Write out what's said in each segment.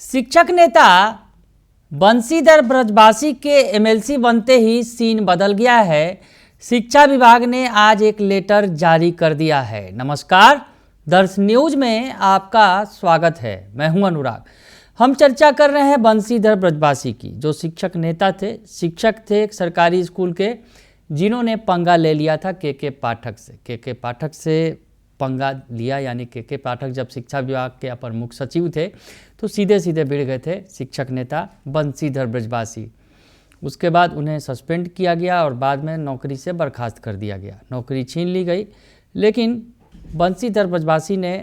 शिक्षक नेता बंशीधर ब्रजवासी के एमएलसी बनते ही सीन बदल गया है। शिक्षा विभाग ने आज एक लेटर जारी कर दिया है। नमस्कार, दर्श न्यूज में आपका स्वागत है। मैं हूं अनुराग। हम चर्चा कर रहे हैं बंशीधर ब्रजवासी की, जो शिक्षक नेता थे, शिक्षक थे एक सरकारी स्कूल के, जिन्होंने पंगा ले लिया था के पाठक से पंगा लिया। यानी के पाठक जब शिक्षा विभाग के अपर मुख्य सचिव थे तो सीधे सीधे भिड़ गए थे शिक्षक नेता बंशीधर ब्रजवासी। उसके बाद उन्हें सस्पेंड किया गया और बाद में नौकरी से बर्खास्त कर दिया गया, नौकरी छीन ली गई। लेकिन बंशीधर ब्रजवासी ने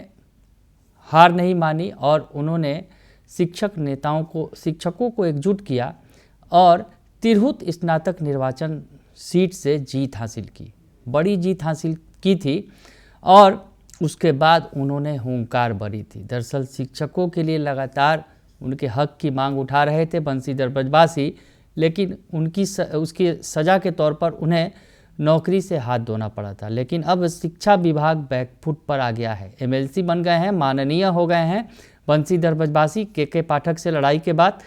हार नहीं मानी और उन्होंने शिक्षकों को एकजुट किया और तिरहुत स्नातक निर्वाचन सीट से जीत हासिल की, बड़ी जीत हासिल की थी। और उसके बाद उन्होंने हुंकार भरी थी। दरअसल शिक्षकों के लिए लगातार उनके हक की मांग उठा रहे थे बंशीधर ब्रजवासी, लेकिन उसकी सज़ा के तौर पर उन्हें नौकरी से हाथ धोना पड़ा था। लेकिन अब शिक्षा विभाग बैकफुट पर आ गया है, एमएलसी बन गए हैं, माननीय हो गए हैं बंशीधर ब्रजवासी के पाठक से लड़ाई के बाद।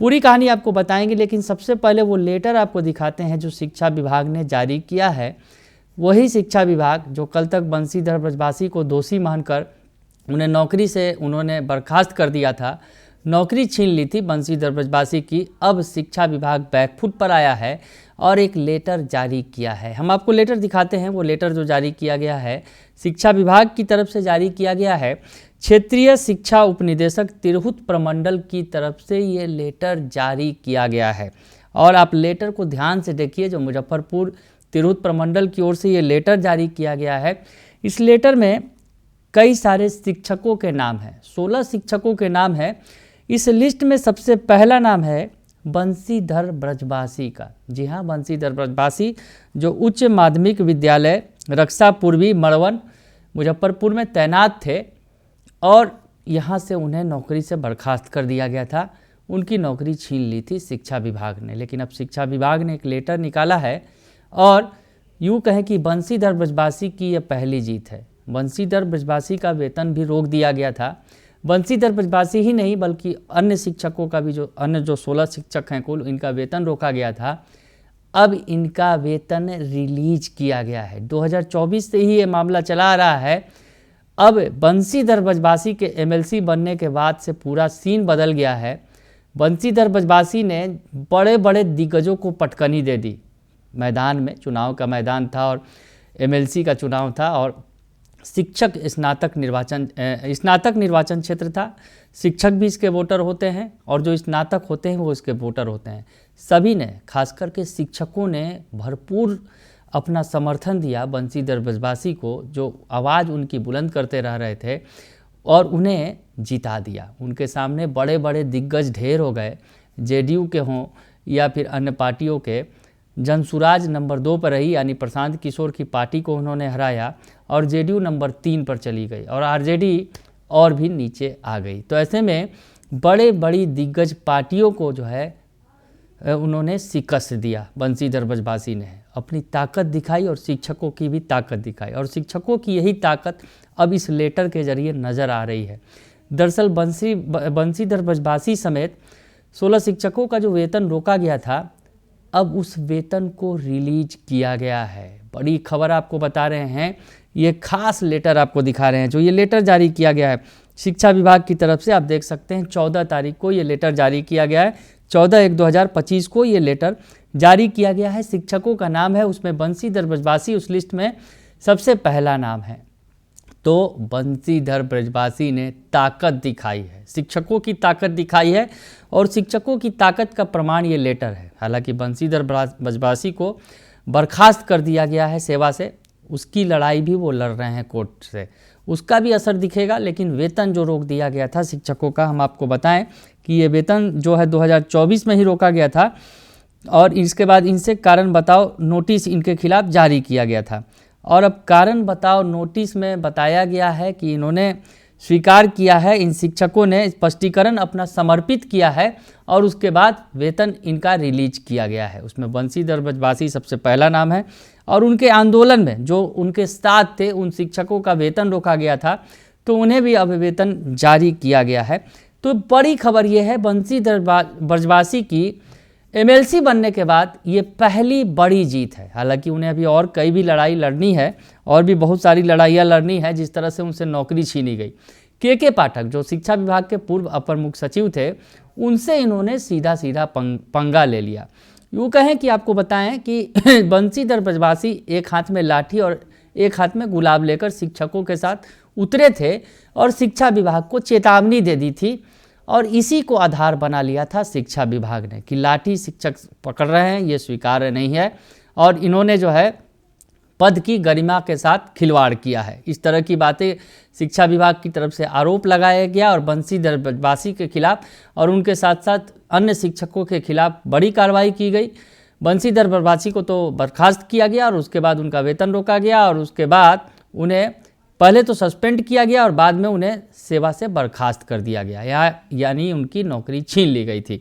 पूरी कहानी आपको बताएंगे, लेकिन सबसे पहले वो लेटर आपको दिखाते हैं जो शिक्षा विभाग ने जारी किया है। वही शिक्षा विभाग जो कल तक बंशीधर ब्रजवासी को दोषी मानकर उन्हें नौकरी से उन्होंने बर्खास्त कर दिया था, नौकरी छीन ली थी बंशीधर ब्रजवासी की। अब शिक्षा विभाग बैकफुट पर आया है और एक लेटर जारी किया है। हम आपको लेटर दिखाते हैं। वो लेटर जो जारी किया गया है शिक्षा विभाग की तरफ से जारी किया गया है। क्षेत्रीय शिक्षा उपनिदेशक तिरहुत प्रमंडल की तरफ से ये लेटर जारी किया गया है। और आप लेटर को ध्यान से देखिए, जो मुजफ्फरपुर तिरहुत प्रमंडल की ओर से ये लेटर जारी किया गया है। इस लेटर में कई सारे शिक्षकों के नाम हैं, 16 शिक्षकों के नाम हैं। इस लिस्ट में सबसे पहला नाम है बंशीधर ब्रजवासी का। जी हाँ, बंशीधर ब्रजवासी जो उच्च माध्यमिक विद्यालय रक्षा पूर्वी मड़वन मुजफ्फरपुर में तैनात थे और यहाँ से उन्हें नौकरी से बर्खास्त कर दिया गया था। उनकी नौकरी छीन ली थी शिक्षा विभाग ने। लेकिन अब शिक्षा विभाग ने एक लेटर निकाला है और यूँ कहें कि बंशीधर ब्रजवासी की यह पहली जीत है। बंशीधर ब्रजवासी का वेतन भी रोक दिया गया था। बंशीधर ब्रजवासी ही नहीं बल्कि अन्य शिक्षकों का भी, जो 16 शिक्षक हैं कुल, इनका वेतन रोका गया था। अब इनका वेतन रिलीज किया गया है। 2024 से ही ये मामला चला आ रहा है। अब बंशीधर ब्रजवासी के एमएलसी बनने के बाद से पूरा सीन बदल गया है। बंशीधर ब्रजवासी ने बड़े बड़े दिग्गजों को पटकनी दे दी। मैदान में चुनाव का मैदान था और एमएलसी का चुनाव था और शिक्षक स्नातक निर्वाचन क्षेत्र था। शिक्षक भी इसके वोटर होते हैं और जो स्नातक होते हैं वो इसके वोटर होते हैं। सभी ने, खास करके शिक्षकों ने भरपूर अपना समर्थन दिया बंशीधर ब्रजवासी को, जो आवाज़ उनकी बुलंद करते रह रहे थे, और उन्हें जिता दिया। उनके सामने बड़े बड़े दिग्गज ढेर हो गए, जेडीयू के हों या फिर अन्य पार्टियों के। जनसुराज नंबर 2 पर रही, यानी प्रशांत किशोर की पार्टी को उन्होंने हराया, और जेडीयू नंबर 3 पर चली गई और आरजेडी और भी नीचे आ गई। तो ऐसे में बड़े बड़ी दिग्गज पार्टियों को जो है उन्होंने शिकस्त दिया। बंशीधर ब्रजवासी ने अपनी ताकत दिखाई और शिक्षकों की भी ताकत दिखाई, और शिक्षकों की यही ताकत अब इस लेटर के जरिए नज़र आ रही है। दरअसल बंशीधर ब्रजवासी समेत 16 शिक्षकों का जो वेतन रोका गया था, अब उस वेतन को रिलीज किया गया है। बड़ी खबर आपको बता रहे हैं, ये खास लेटर आपको दिखा रहे हैं। जो ये लेटर जारी किया गया है शिक्षा विभाग की तरफ से, आप देख सकते हैं 14 तारीख को ये लेटर जारी किया गया है। 14/1/2025 को ये लेटर जारी किया गया है। शिक्षकों का नाम है उसमें बंशीधर ब्रजवासी उस लिस्ट में सबसे पहला नाम है। तो बंशीधर ब्रजवासी ने ताकत दिखाई है, शिक्षकों की ताकत दिखाई है, और शिक्षकों की ताकत का प्रमाण ये लेटर है। हालांकि बंशीधर ब्रजवासी को बर्खास्त कर दिया गया है सेवा से, उसकी लड़ाई भी वो लड़ रहे हैं कोर्ट से, उसका भी असर दिखेगा। लेकिन वेतन जो रोक दिया गया था शिक्षकों का, हम आपको बताएं कि ये वेतन जो है 2024 में ही रोका गया था और इसके बाद इनसे कारण बताओ नोटिस इनके खिलाफ जारी किया गया था। और अब कारण बताओ नोटिस में बताया गया है कि इन्होंने स्वीकार किया है, इन शिक्षकों ने स्पष्टीकरण अपना समर्पित किया है और उसके बाद वेतन इनका रिलीज किया गया है। उसमें बंशीधर ब्रजवासी सबसे पहला नाम है और उनके आंदोलन में जो उनके साथ थे उन शिक्षकों का वेतन रोका गया था तो उन्हें भी अब वेतन जारी किया गया है। तो बड़ी खबर ये है, बंशीधर ब्रजवासी की एमएलसी बनने के बाद ये पहली बड़ी जीत है। हालांकि उन्हें अभी और कई भी लड़ाई लड़नी है, और भी बहुत सारी लड़ाइयाँ लड़नी है, जिस तरह से उनसे नौकरी छीनी गई। के पाठक जो शिक्षा विभाग के पूर्व अपर मुख्य सचिव थे, उनसे इन्होंने सीधा सीधा पंगा ले लिया। यूँ कहें कि आपको बताएं कि बंशीधर ब्रजवासी एक हाथ में लाठी और एक हाथ में गुलाब लेकर शिक्षकों के साथ उतरे थे और शिक्षा विभाग को चेतावनी दे दी थी, और इसी को आधार बना लिया था शिक्षा विभाग ने कि लाठी शिक्षक पकड़ रहे हैं, ये स्वीकार्य नहीं है, और इन्होंने जो है पद की गरिमा के साथ खिलवाड़ किया है। इस तरह की बातें शिक्षा विभाग की तरफ से आरोप लगाया गया और बंशीधर ब्रजवासी के खिलाफ और उनके साथ साथ अन्य शिक्षकों के खिलाफ बड़ी कार्रवाई की गई। बंशीधर ब्रजवासी को तो बर्खास्त किया गया और उसके बाद उनका वेतन रोका गया, और उसके बाद उन्हें पहले तो सस्पेंड किया गया और बाद में उन्हें सेवा से बर्खास्त कर दिया गया, यानी उनकी नौकरी छीन ली गई थी।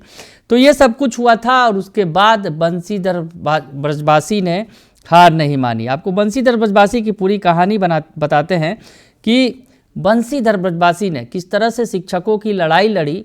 तो ये सब कुछ हुआ था, और उसके बाद बंशीधर ब्रजवासी ने हार नहीं मानी। आपको बंशीधर ब्रजवासी की पूरी कहानी बताते हैं कि बंशीधर ब्रजवासी ने किस तरह से शिक्षकों की लड़ाई लड़ी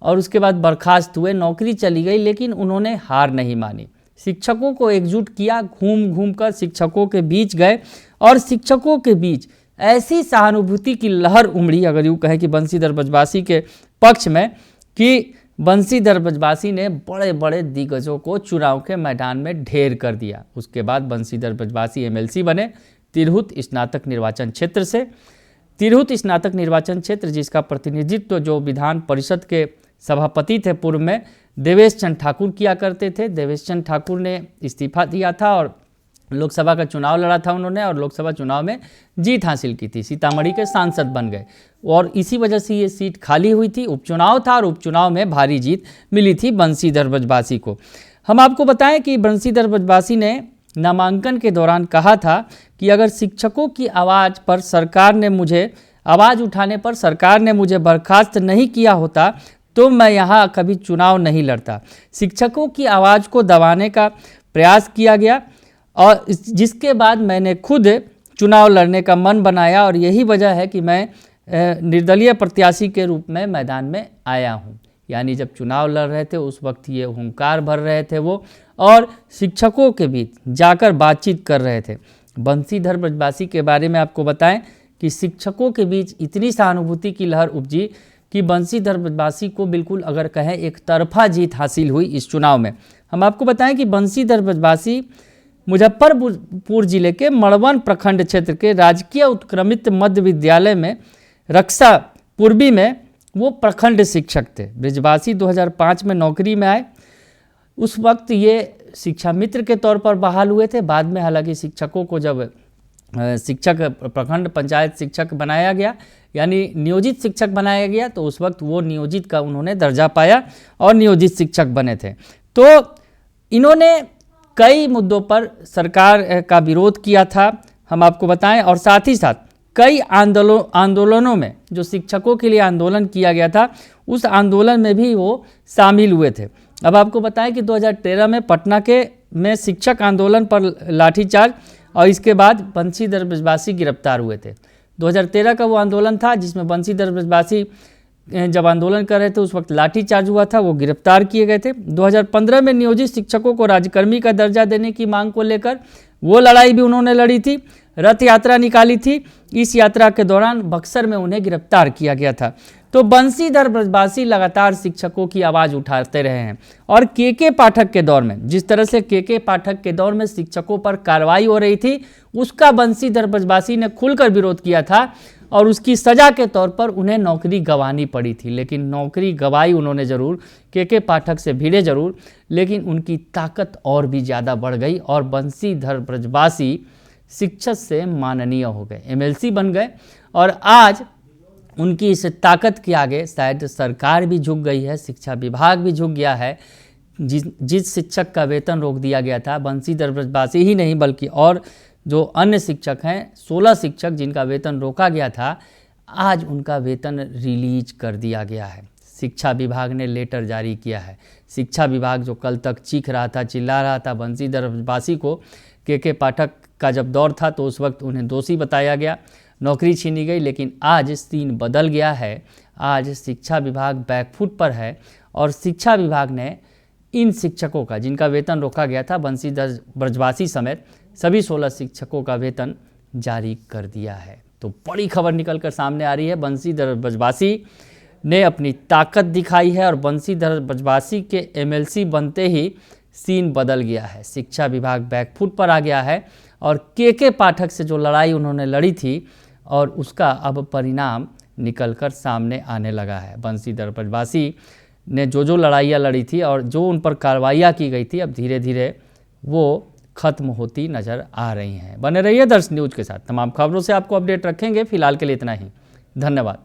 और उसके बाद बर्खास्त हुए, नौकरी चली गई, लेकिन उन्होंने हार नहीं मानी। शिक्षकों को एकजुट किया, घूम घूम कर शिक्षकों के बीच गए और शिक्षकों के बीच ऐसी सहानुभूति की लहर उमड़ी, अगर यूँ कहें कि बंशीधर ब्रजवासी के पक्ष में, कि बंशीधर ब्रजवासी ने बड़े बड़े दिग्गजों को चुनाव के मैदान में ढेर कर दिया। उसके बाद बंशीधर ब्रजवासी एमएलसी बने तिरहुत स्नातक निर्वाचन क्षेत्र से। तिरहुत स्नातक निर्वाचन क्षेत्र जिसका प्रतिनिधित्व जो विधान परिषद के सभापति थे पूर्व में देवेश चंद्र ठाकुर किया करते थे। देवेश चंद्र ठाकुर ने इस्तीफा दिया था और लोकसभा का चुनाव लड़ा था उन्होंने, और लोकसभा चुनाव में जीत हासिल की थी, सीतामढ़ी के सांसद बन गए, और इसी वजह से ये सीट खाली हुई थी। उपचुनाव था और उपचुनाव में भारी जीत मिली थी बंशीधर ब्रजवासी को। हम आपको बताएं कि बंशीधर ब्रजवासी ने नामांकन के दौरान कहा था कि अगर शिक्षकों की आवाज़ उठाने पर सरकार ने मुझे बर्खास्त नहीं किया होता तो मैं यहाँ कभी चुनाव नहीं लड़ता। शिक्षकों की आवाज़ को दबाने का प्रयास किया गया और जिसके बाद मैंने खुद चुनाव लड़ने का मन बनाया, और यही वजह है कि मैं निर्दलीय प्रत्याशी के रूप में मैदान में आया हूँ। यानी जब चुनाव लड़ रहे थे उस वक्त ये हुंकार भर रहे थे वो, और शिक्षकों के बीच जाकर बातचीत कर रहे थे। बंशीधर ब्रजवासी के बारे में आपको बताएं कि शिक्षकों के बीच इतनी सहानुभूति की लहर उपजी कि बंशीधर ब्रजवासी को बिल्कुल अगर कहें एक तरफा जीत हासिल हुई इस चुनाव में। हम आपको बताएं कि बंशीधर ब्रजवासी मुजफ्फरपुर जिले के मड़वन प्रखंड क्षेत्र के राजकीय उत्क्रमित मध्य विद्यालय में रक्षा पूर्वी में वो प्रखंड शिक्षक थे। ब्रजवासी 2005 में नौकरी में आए। उस वक्त ये शिक्षा मित्र के तौर पर बहाल हुए थे। बाद में हालांकि शिक्षकों को जब शिक्षक प्रखंड पंचायत शिक्षक बनाया गया, यानी नियोजित शिक्षक बनाया गया, तो उस वक्त वो नियोजित का उन्होंने दर्जा पाया और नियोजित शिक्षक बने थे। तो इन्होंने कई मुद्दों पर सरकार का विरोध किया था, हम आपको बताएं, और साथ ही साथ कई आंदोलनों में जो शिक्षकों के लिए आंदोलन किया गया था उस आंदोलन में भी वो शामिल हुए थे। अब आपको बताएं कि 2013 में पटना में शिक्षक आंदोलन पर लाठीचार्ज और इसके बाद बंशीधर ब्रजवासी गिरफ्तार हुए थे। 2013 का वो आंदोलन था जिसमें बंशीधर ब्रजवासी जब आंदोलन कर रहे थे उस वक्त लाठीचार्ज हुआ था, वो गिरफ्तार किए गए थे। 2015 में नियोजित शिक्षकों को राज्यकर्मी का दर्जा देने की मांग को लेकर वो लड़ाई भी उन्होंने लड़ी थी, रथ यात्रा निकाली थी। इस यात्रा के दौरान बक्सर में उन्हें गिरफ्तार किया गया था। तो बंशीधर ब्रजवासी लगातार शिक्षकों की आवाज़ उठाते रहे हैं, और के पाठक के दौर में जिस तरह से के पाठक के दौर में शिक्षकों पर कार्रवाई हो रही थी उसका बंशीधर ब्रजवासी ने खुलकर विरोध किया था, और उसकी सज़ा के तौर पर उन्हें नौकरी गंवानी पड़ी थी। लेकिन नौकरी गंवाई उन्होंने ज़रूर, के पाठक से भिड़े ज़रूर, लेकिन उनकी ताकत और भी ज़्यादा बढ़ गई और बंशीधर ब्रजवासी शिक्षक से माननीय हो गए, एमएलसी बन गए। और आज उनकी इस ताकत के आगे शायद सरकार भी झुक गई है, शिक्षा विभाग भी झुक गया है। जिस शिक्षक का वेतन रोक दिया गया था, बंशीधर ब्रजवासी ही नहीं बल्कि और जो अन्य शिक्षक हैं, 16 शिक्षक जिनका वेतन रोका गया था, आज उनका वेतन रिलीज कर दिया गया है। शिक्षा विभाग ने लेटर जारी किया है। शिक्षा विभाग जो कल तक चीख रहा था, चिल्ला रहा था बंशीधर ब्रजवासी को, के पाठक का जब दौर था तो उस वक्त उन्हें दोषी बताया गया। नौकरी छीनी गई। लेकिन आज सीन बदल गया है। आज शिक्षा विभाग बैकफुट पर है और शिक्षा विभाग ने इन शिक्षकों का, जिनका वेतन रोका गया था, बंशीधर ब्रजवासी समेत सभी 16 शिक्षकों का वेतन जारी कर दिया है। तो बड़ी खबर निकलकर सामने आ रही है। बंशीधर ब्रजवासी ने अपनी ताकत दिखाई है और बंशीधर ब्रजवासी के एमएलसी बनते ही सीन बदल गया है। शिक्षा विभाग बैकफुट पर आ गया है और के पाठक से जो लड़ाई उन्होंने लड़ी थी और उसका अब परिणाम निकलकर सामने आने लगा है। बंशीधर ब्रजवासी ने जो लड़ाइयाँ लड़ी थी और जो उन पर कार्रवाइयाँ की गई थी, अब धीरे धीरे वो खत्म होती नज़र आ रही हैं। बने रहिए दर्श न्यूज़ के साथ। तमाम खबरों से आपको अपडेट रखेंगे। फिलहाल के लिए इतना ही। धन्यवाद।